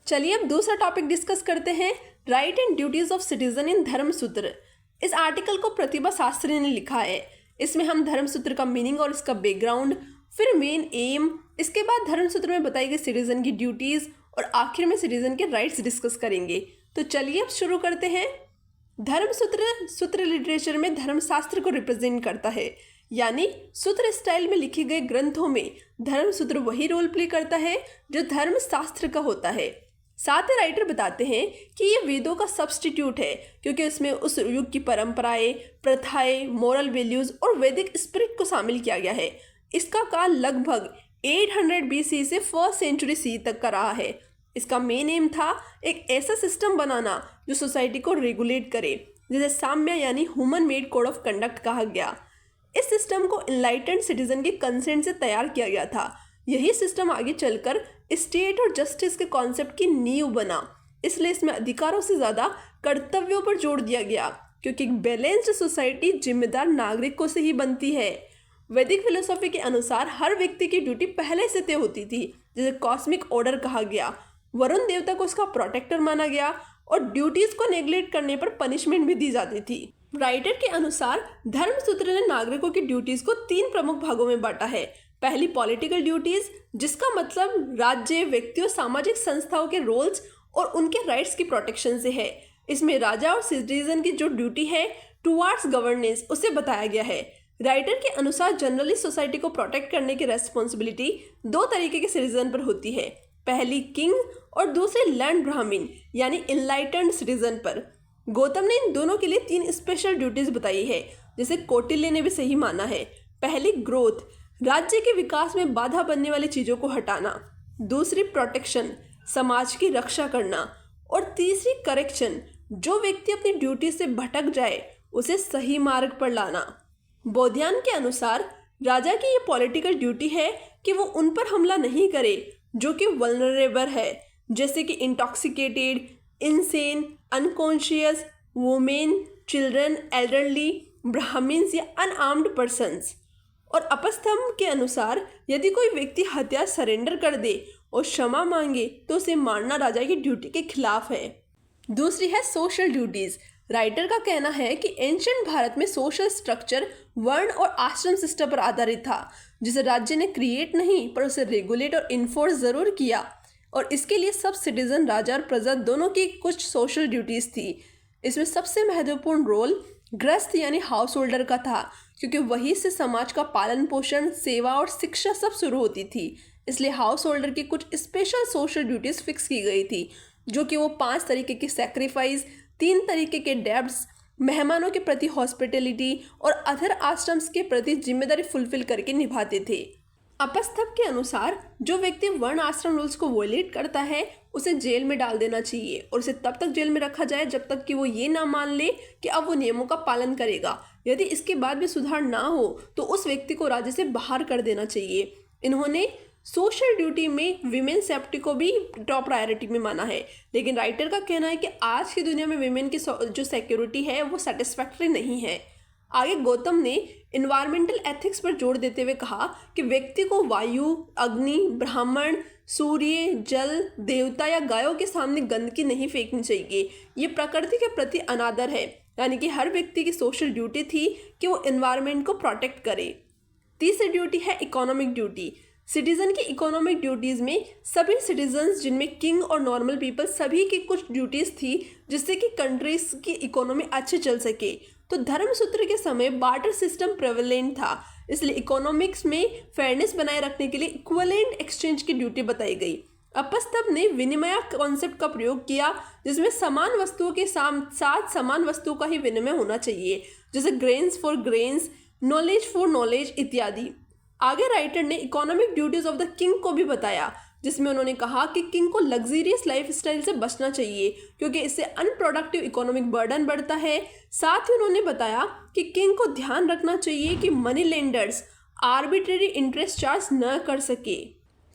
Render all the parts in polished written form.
चलिए अब दूसरा टॉपिक डिस्कस करते हैं, right and duties of citizen in Dharmasutra. इस आर्टिकल को प्रतिभा शास्त्री ने लिखा है। इसमें हम धर्मसूत्र का मीनिंग और इसका बैकग्राउंड, फिर मेन एम, इसके बाद धर्मसूत्र में बताई गई सिटीजन की ड्यूटीज और आखिर में सिटीजन के राइट्स डिस्कस करेंगे। तो चलिए अब शुरू करते हैं। धर्मसूत्र लिटरेचर में धर्मशास्त्र को रिप्रेजेंट करता है, यानी सूत्र स्टाइल में लिखे गए ग्रंथों में धर्मसूत्र वही रोल प्ले करता है जो धर्मशास्त्र का होता है। साथ ही राइटर बताते हैं कि ये वेदों का सब्स्टिट्यूट है, क्योंकि इसमें उस युग की परंपराएं, प्रथाएं, मोरल वैल्यूज और वैदिक स्पिरिट को शामिल किया गया है। इसका काल लगभग 800 BC से 1st सेंचुरी सी तक का रहा है। इसका मेन एम था एक ऐसा सिस्टम बनाना जो सोसाइटी को रेगुलेट करे, जिसे साम्य यानी human made code of conduct कहा गया। इस सिस्टम को इनलाइटेंड सिटीजन के कंसेंट से तैयार किया गया था। यही सिस्टम आगे चलकर स्टेट और जस्टिस के कॉन्सेप्ट की नींव बना। इसलिए इसमें अधिकारों से ज़्यादा कर्तव्यों पर जोर दिया गया, क्योंकि एक बैलेंस्ड सोसाइटी जिम्मेदार नागरिकों से ही बनती है। वैदिक फिलोसॉफी के अनुसार हर व्यक्ति की ड्यूटी पहले से तय होती थी, जिसे कॉस्मिक ऑर्डर कहा गया। वरुण देवता को उसका प्रोटेक्टर माना गया और ड्यूटीज को नेग्लेक्ट करने पर पनिशमेंट भी दी जाती थी। राइटर के अनुसार धर्मसूत्र ने नागरिकों की ड्यूटीज को 3 प्रमुख भागों में बांटा है। पहली पॉलिटिकल ड्यूटीज, जिसका मतलब राज्य, व्यक्तियों, सामाजिक संस्थाओं के रोल्स और उनके राइट्स की प्रोटेक्शन से है। इसमें राजा और सिटीजन की जो ड्यूटी है टुवार्ड्स गवर्नेंस, उसे बताया गया है। राइटर के अनुसार जनरली सोसाइटी को प्रोटेक्ट करने की रेस्पॉन्सिबिलिटी 2 तरीके के सिटीजन पर होती है। पहली किंग और दूसरी लैंड ब्राह्मण यानी इनलाइटेंड सिटीजन पर। गौतम ने इन दोनों के लिए 3 स्पेशल ड्यूटीज बताई है, जिसे कौटिल्य ने भी सही माना है। पहली ग्रोथ, राज्य के विकास में बाधा बनने वाली चीज़ों को हटाना। दूसरी प्रोटेक्शन, समाज की रक्षा करना। और तीसरी करेक्शन, जो व्यक्ति अपनी ड्यूटी से भटक जाए उसे सही मार्ग पर लाना। बौद्धियान के अनुसार राजा की ये पॉलिटिकल ड्यूटी है कि वो उन पर हमला नहीं करे जो कि वल्नरेबल है, जैसे कि intoxicated, insane, unconscious, women, children, elderly, Brahmans या अनआर्म्ड पर्सन्स। और अपस्थम्भ के अनुसार यदि कोई व्यक्ति हथियार सरेंडर कर दे और क्षमा मांगे तो उसे मारना राजा की ड्यूटी के खिलाफ है। दूसरी है सोशल ड्यूटीज। राइटर का कहना है कि एंशिएंट भारत में सोशल स्ट्रक्चर वर्ण और आश्रम सिस्टम पर आधारित था, जिसे राज्य ने क्रिएट नहीं पर उसे रेगुलेट और इन्फोर्स जरूर किया। और इसके लिए सब सिटीजन, राजा और प्रजा दोनों की कुछ सोशल ड्यूटीज थी। इसमें सबसे महत्वपूर्ण रोल गृहस्थ यानी हाउस होल्डर का था, क्योंकि वहीं से समाज का पालन पोषण, सेवा और शिक्षा सब शुरू होती थी। इसलिए हाउस होल्डर की कुछ स्पेशल सोशल ड्यूटीज फिक्स की गई थी, जो कि वो 5 तरीके की सेक्रीफाइस, 3 तरीके के डेब्ट्स, मेहमानों के प्रति हॉस्पिटलिटी और अदर आश्रम्स के प्रति जिम्मेदारी फुलफिल करके निभाते थे। अपस्थम्भ के अनुसार जो व्यक्ति वर्ण आश्रम रूल्स को वोलेट करता है उसे जेल में डाल देना चाहिए, और उसे तब तक जेल में रखा जाए जब तक कि वो ये ना मान ले कि अब वो नियमों का पालन करेगा। यदि इसके बाद भी सुधार ना हो तो उस व्यक्ति को राज्य से बाहर कर देना चाहिए। इन्होंने सोशल ड्यूटी में विमेन सेफ्टी को भी टॉप प्रायोरिटी में माना है, लेकिन राइटर का कहना है कि आज की दुनिया में विमेन की जो सिक्योरिटी है वो सेटिस्फैक्टरी नहीं है। आगे गौतम ने इन्वायरमेंटल एथिक्स पर जोर देते हुए कहा कि व्यक्ति को वायु, अग्नि, ब्राह्मण, सूर्य, जल, देवता या गायों के सामने गंदगी नहीं फेंकनी चाहिए। ये प्रकृति के प्रति अनादर है, यानी कि हर व्यक्ति की सोशल ड्यूटी थी कि वो इन्वायरमेंट को प्रोटेक्ट करे। तीसरी ड्यूटी है इकोनॉमिक ड्यूटी। सिटीजन की इकोनॉमिक ड्यूटीज़ में सभी सिटीजन्स, जिनमें किंग और नॉर्मल पीपल, सभी की कुछ ड्यूटीज़ थी जिससे कि कंट्रीज की इकोनॉमी अच्छे चल सके। तो धर्मसूत्र के समय बार्टर सिस्टम प्रेवलेंट था, इसलिए इकोनॉमिक्स में फेयरनेस बनाए रखने के लिए इक्विवेलेंट एक्सचेंज की ड्यूटी बताई गई। अपस्थम्भ ने विनिमय कॉन्सेप्ट का प्रयोग किया, जिसमें समान वस्तुओं के साथ समान वस्तुओं का ही विनिमय होना चाहिए, जैसे grains for grains, knowledge for knowledge इत्यादि। आगे राइटर ने economic duties of the king को भी बताया, जिसमें उन्होंने कहा कि किंग को लग्जरियस लाइफस्टाइल से बचना चाहिए, क्योंकि इससे अनप्रोडक्टिव इकोनॉमिक बर्डन बढ़ता है। साथ ही उन्होंने बताया कि किंग को ध्यान रखना चाहिए कि money lenders arbitrary interest charge न कर सके।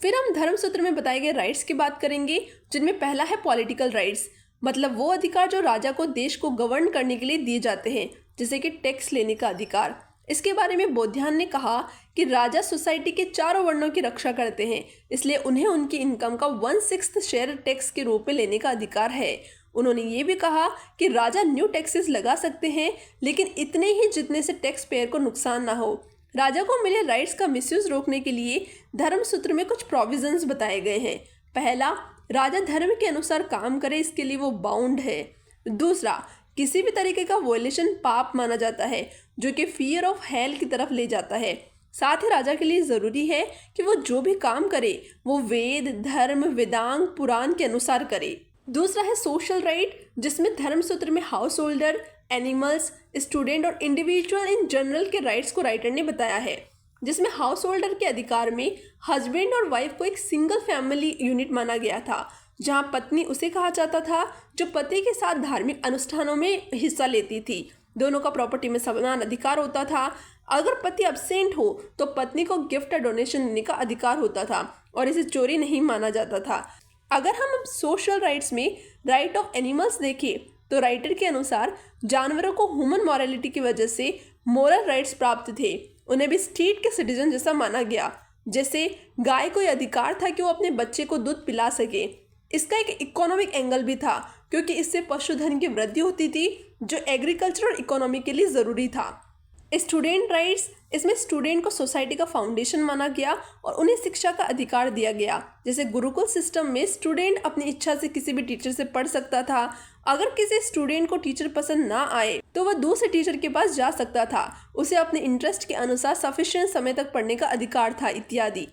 फिर हम धर्मसूत्र में बताए गए राइट्स की बात करेंगे, जिनमें पहला है पॉलिटिकल राइट्स, मतलब वो अधिकार जो राजा को देश को गवर्न करने के लिए दिए जाते हैं, जैसे कि टैक्स लेने का अधिकार। इसके बारे में बोध्यान ने कहा कि राजा सोसाइटी के चारों वर्णों की रक्षा करते हैं, इसलिए उन्हें उनकी इनकम का 1/6 शेयर टैक्स के रूप में लेने का अधिकार है। उन्होंने ये भी कहा कि राजा न्यू टैक्सेस लगा सकते हैं, लेकिन इतने ही जितने से टैक्स पेयर को नुकसान ना हो। राजा को मिले राइट्स का मिसयूज रोकने के लिए धर्मसूत्र में कुछ प्रोविजंस बताए गए हैं। पहला, राजा धर्म के अनुसार काम करे, इसके लिए वो बाउंड है। दूसरा, किसी भी तरीके का वॉयलेशन पाप माना जाता है, जो कि फियर ऑफ हेल की तरफ ले जाता है। साथ ही राजा के लिए ज़रूरी है कि वो जो भी काम करे वो वेद, धर्म, वेदांग, पुराण के अनुसार करे। दूसरा है सोशल राइट, जिसमें धर्मसूत्र में हाउस होल्डर, एनिमल्स, स्टूडेंट और इंडिविजुअल इन जनरल के राइट्स को राइटर ने बताया है, जिसमें हाउस होल्डर के अधिकार में हस्बैंड और वाइफ को एक सिंगल फैमिली यूनिट माना गया था, जहां पत्नी उसे कहा जाता था जो पति के साथ धार्मिक अनुष्ठानों में हिस्सा लेती थी। दोनों का प्रॉपर्टी में समान अधिकार होता था। अगर पति एब्सेंट हो तो पत्नी को गिफ्ट या डोनेशन देने का अधिकार होता था और इसे चोरी नहीं माना जाता था। अगर हम सोशल राइट्स में राइट ऑफ एनिमल्स देखें तो राइटर के अनुसार जानवरों को ह्यूमन मॉरलिटी की वजह से मोरल राइट्स प्राप्त थे। उन्हें भी स्टेट के सिटीजन जैसा माना गया। जैसे गाय को यह अधिकार था कि वो अपने बच्चे को दूध पिला सके। इसका एक इकोनॉमिक एंगल भी था, क्योंकि इससे पशुधन की वृद्धि होती थी, जो एग्रीकल्चर और इकोनॉमी के लिए ज़रूरी था। स्टूडेंट राइट्स, इसमें स्टूडेंट को सोसाइटी का फाउंडेशन माना गया और उन्हें शिक्षा का अधिकार दिया गया। जैसे गुरुकुल सिस्टम में स्टूडेंट अपनी इच्छा से किसी भी टीचर से पढ़ सकता था। अगर किसी स्टूडेंट को टीचर पसंद ना आए तो वह दूसरे टीचर के पास जा सकता था। उसे अपने इंटरेस्ट के अनुसार सफिशिएंट समय तक पढ़ने का अधिकार था, इत्यादि।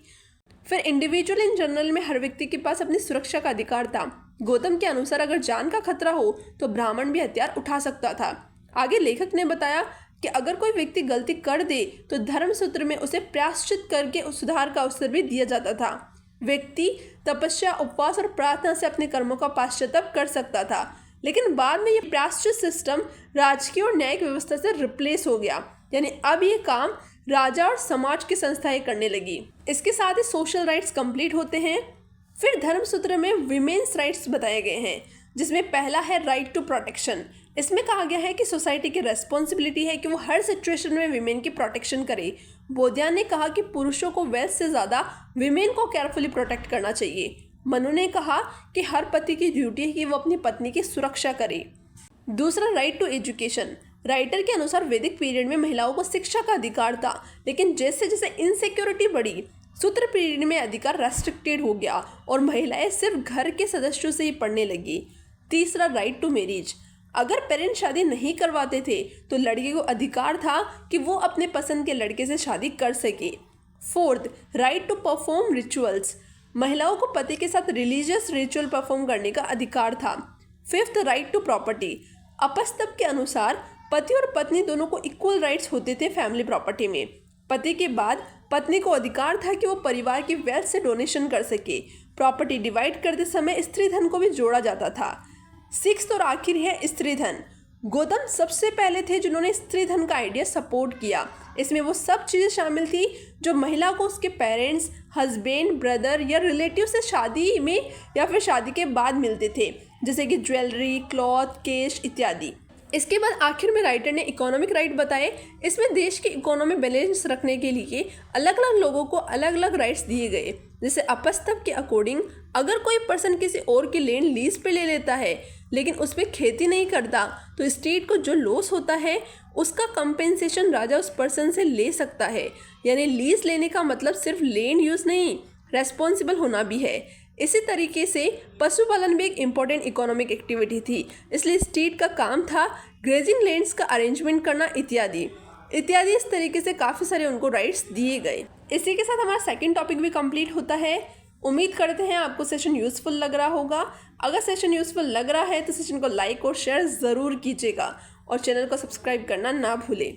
फिर इंडिविजुअल इन जनरल में हर व्यक्ति के पास अपनी सुरक्षा का अधिकार था। गौतम के अनुसार अगर जान का खतरा हो तो ब्राह्मण भी हथियार उठा सकता था। आगे लेखक ने बताया कि अगर कोई व्यक्ति गलती कर दे तो धर्मसूत्र में उसे प्रायश्चित करके उस सुधार का अवसर भी दिया जाता था। व्यक्ति तपस्या, उपवास और प्रार्थना से अपने कर्मों का पाश्चाताप कर सकता था, लेकिन बाद में ये प्रायश्चित सिस्टम राजकीय और न्यायिक व्यवस्था से रिप्लेस हो गया। यानी अब ये काम राजा और समाज की संस्थाएं करने लगी। इसके साथ ही सोशल राइट्स कंप्लीट होते हैं। फिर धर्मसूत्र में विमेन्स राइट्स बताए गए हैं, जिसमें पहला है राइट टू प्रोटेक्शन। इसमें कहा गया है कि सोसाइटी की रेस्पॉन्सिबिलिटी है कि वो हर सिचुएशन में विमेन की प्रोटेक्शन करे। बोध्यान ने कहा कि पुरुषों को वेल्थ से ज़्यादा विमेन को केयरफुली प्रोटेक्ट करना चाहिए। मनु ने कहा कि हर पति की ड्यूटी है कि वो अपनी पत्नी की सुरक्षा करे। दूसरा, राइट टू एजुकेशन। राइटर के अनुसार वैदिक पीरियड में महिलाओं को शिक्षा का अधिकार था, लेकिन जैसे जैसे इनसिक्योरिटी बढ़ी, सूत्र पीरियड में अधिकार रेस्ट्रिक्टेड हो गया और महिलाएं सिर्फ घर के सदस्यों से ही पढ़ने लगी। तीसरा, राइट टू मैरिज। अगर पेरेंट्स शादी नहीं करवाते थे तो लड़के को अधिकार था कि वो अपने पसंद के लड़के से शादी कर सके। Fourth, right to perform rituals. महिलाओं को पति के साथ रिलीजियस रिचुअल परफॉर्म करने का अधिकार था। Fifth, right to property. Apastamba के अनुसार पति और पत्नी दोनों को इक्वल राइट्स होते थे फैमिली प्रॉपर्टी में। पति के बाद पत्नी को अधिकार था कि वो परिवार की वेल्थ से डोनेशन कर सके। प्रॉपर्टी डिवाइड करते समय स्त्री धन को भी जोड़ा जाता था। सिक्स्थ और आखिर है स्त्री धन। गौतम सबसे पहले थे जिन्होंने स्त्री धन का आइडिया सपोर्ट किया। इसमें वो सब चीज़ें शामिल थी जो महिला को उसके पेरेंट्स, हस्बैंड, ब्रदर या रिलेटिव से शादी में या फिर शादी के बाद मिलते थे, जैसे कि ज्वेलरी, क्लॉथ, केश इत्यादि। इसके बाद आखिर में राइटर ने इकोनॉमिक राइट बताए। इसमें देश की इकोनॉमी बैलेंस रखने के लिए अलग अलग लोगों को अलग अलग राइट्स दिए गए। जैसे अपस्तंभ के अकॉर्डिंग अगर कोई पर्सन किसी और की लैंड लीज पे ले लेता है लेकिन उस पर खेती नहीं करता तो स्टेट को जो लॉस होता है उसका कंपेंसेशन राजा उस पर्सन से ले सकता है। यानी लीज लेने का मतलब सिर्फ लैंड यूज़ नहीं, रेस्पॉन्सिबल होना भी है। इसी तरीके से पशुपालन भी एक इम्पॉर्टेंट इकोनॉमिक एक्टिविटी थी, इसलिए स्टेट का काम था ग्रेजिंग लैंड्स का अरेंजमेंट करना इत्यादि इत्यादि। इस तरीके से काफ़ी सारे उनको राइट्स दिए गए। इसी के साथ हमारा सेकंड टॉपिक भी कंप्लीट होता है। उम्मीद करते हैं आपको सेशन यूज़फुल लग रहा होगा। अगर सेशन यूज़फुल लग रहा है तो सेशन को लाइक और शेयर ज़रूर कीजिएगा और चैनल को सब्सक्राइब करना ना भूलें।